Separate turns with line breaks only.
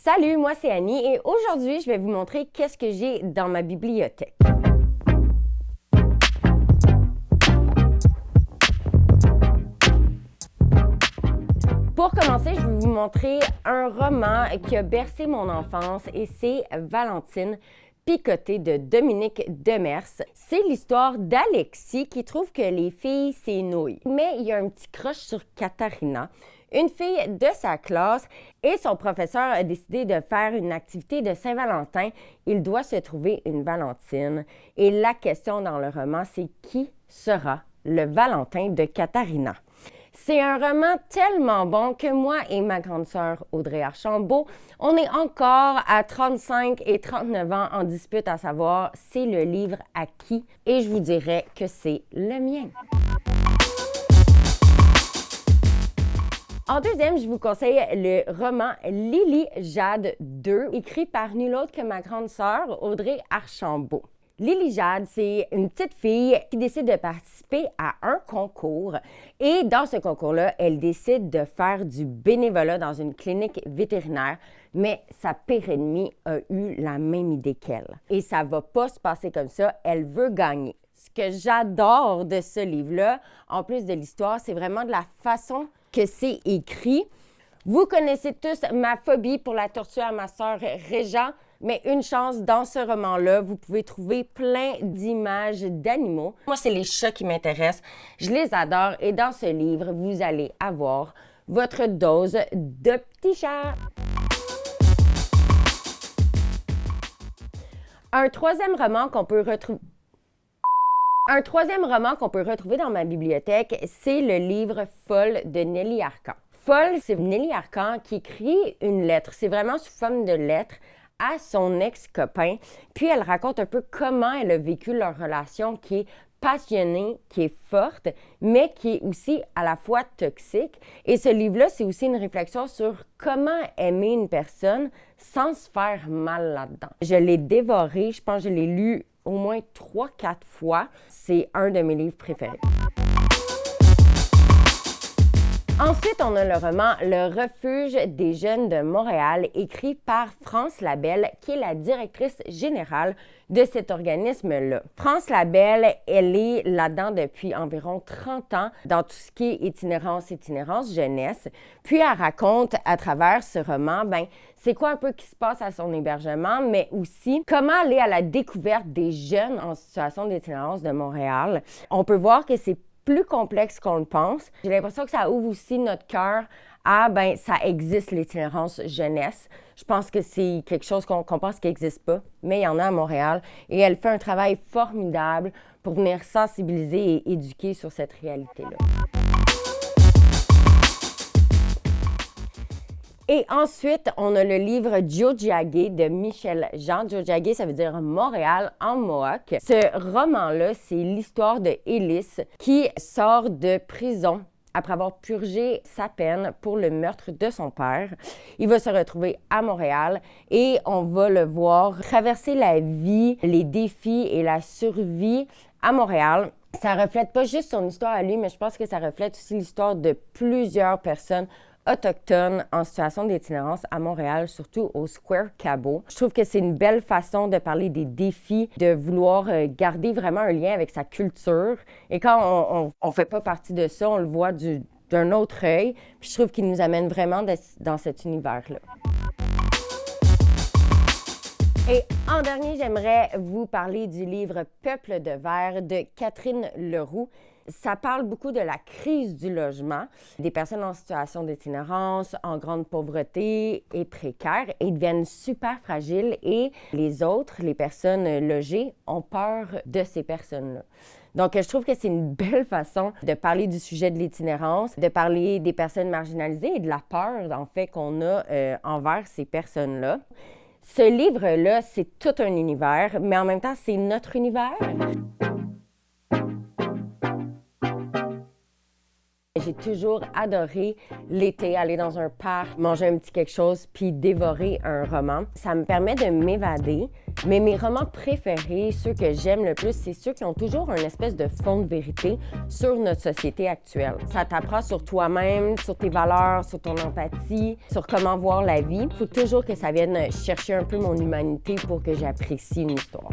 Salut, moi c'est Annie et aujourd'hui je vais vous montrer qu'est-ce que j'ai dans ma bibliothèque. Pour commencer, je vais vous montrer un roman qui a bercé mon enfance et c'est Valentine Picoté de Dominique Demers. C'est l'histoire d'Alexis qui trouve que les filles, c'est nouilles. Mais il y a un petit crush sur Katharina, une fille de sa classe, et son professeur a décidé de faire une activité de Saint-Valentin. Il doit se trouver une Valentine. Et la question dans le roman, c'est qui sera le Valentin de Katharina? C'est un roman tellement bon que moi et ma grande sœur Audrey Archambault, on est encore à 35 et 39 ans en dispute à savoir c'est le livre à qui, et je vous dirais que c'est le mien. En deuxième, je vous conseille le roman Lily Jade 2, écrit par nul autre que ma grande sœur Audrey Archambault. Lily Jade, c'est une petite fille qui décide de participer à un concours et dans ce concours-là, elle décide de faire du bénévolat dans une clinique vétérinaire, mais sa pire ennemie a eu la même idée qu'elle. Et ça va pas se passer comme ça, elle veut gagner. Ce que j'adore de ce livre-là, en plus de l'histoire, c'est vraiment de la façon que c'est écrit. Vous connaissez tous ma phobie pour la tortue à ma sœur Régent, mais une chance, dans ce roman-là, vous pouvez trouver plein d'images d'animaux. Moi, c'est les chats qui m'intéressent. Je les adore et dans ce livre, vous allez avoir votre dose de petits chats. Un troisième roman qu'on peut retrouver dans ma bibliothèque, c'est le livre Folle de Nelly Arcan. Folle, c'est Nelly Arcan qui écrit une lettre. C'est vraiment sous forme de lettre à son ex-copain. Puis elle raconte un peu comment elle a vécu leur relation qui est passionnée, qui est forte, mais qui est aussi à la fois toxique. Et ce livre-là, c'est aussi une réflexion sur comment aimer une personne sans se faire mal là-dedans. Je l'ai dévoré, je pense que je l'ai lu au moins 3-4 fois. C'est un de mes livres préférés. Ensuite, on a le roman Le Refuge des jeunes de Montréal, écrit par France Labelle, qui est la directrice générale de cet organisme-là. France Labelle, elle est là-dedans depuis environ 30 ans dans tout ce qui est itinérance jeunesse. Puis elle raconte à travers ce roman, c'est quoi un peu qui se passe à son hébergement, mais aussi comment aller à la découverte des jeunes en situation d'itinérance de Montréal. On peut voir que c'est plus complexe qu'on le pense. J'ai l'impression que ça ouvre aussi notre cœur à, ça existe l'itinérance jeunesse. Je pense que c'est quelque chose qu'on pense qu'il n'existe pas, mais il y en a à Montréal. Et elle fait un travail formidable pour venir sensibiliser et éduquer sur cette réalité-là. Et ensuite, on a le livre Tiohtià:ke de Michel Jean. Tiohtià:ke, ça veut dire Montréal en mohawk. Ce roman-là, c'est l'histoire de Élise qui sort de prison après avoir purgé sa peine pour le meurtre de son père. Il va se retrouver à Montréal et on va le voir traverser la vie, les défis et la survie à Montréal. Ça reflète pas juste son histoire à lui, mais je pense que ça reflète aussi l'histoire de plusieurs personnes autochtones en situation d'itinérance à Montréal, surtout au Square Cabot. Je trouve que c'est une belle façon de parler des défis, de vouloir garder vraiment un lien avec sa culture. Et quand on fait pas partie de ça, on le voit d'un autre œil. Puis je trouve qu'il nous amène vraiment dans cet univers-là. Et en dernier, j'aimerais vous parler du livre Peuple de verre de Catherine Leroux. Ça parle beaucoup de la crise du logement, des personnes en situation d'itinérance, en grande pauvreté et précaires, et deviennent super fragiles et les autres, les personnes logées, ont peur de ces personnes-là. Donc, je trouve que c'est une belle façon de parler du sujet de l'itinérance, de parler des personnes marginalisées et de la peur, en fait, qu'on a envers ces personnes-là. Ce livre-là, c'est tout un univers, mais en même temps, c'est notre univers. j'ai toujours adoré l'été, aller dans un parc, manger un petit quelque chose, puis dévorer un roman. Ça me permet de m'évader, mais mes romans préférés, ceux que j'aime le plus, c'est ceux qui ont toujours une espèce de fond de vérité sur notre société actuelle. Ça t'apprend sur toi-même, sur tes valeurs, sur ton empathie, sur comment voir la vie. Il faut toujours que ça vienne chercher un peu mon humanité pour que j'apprécie une histoire.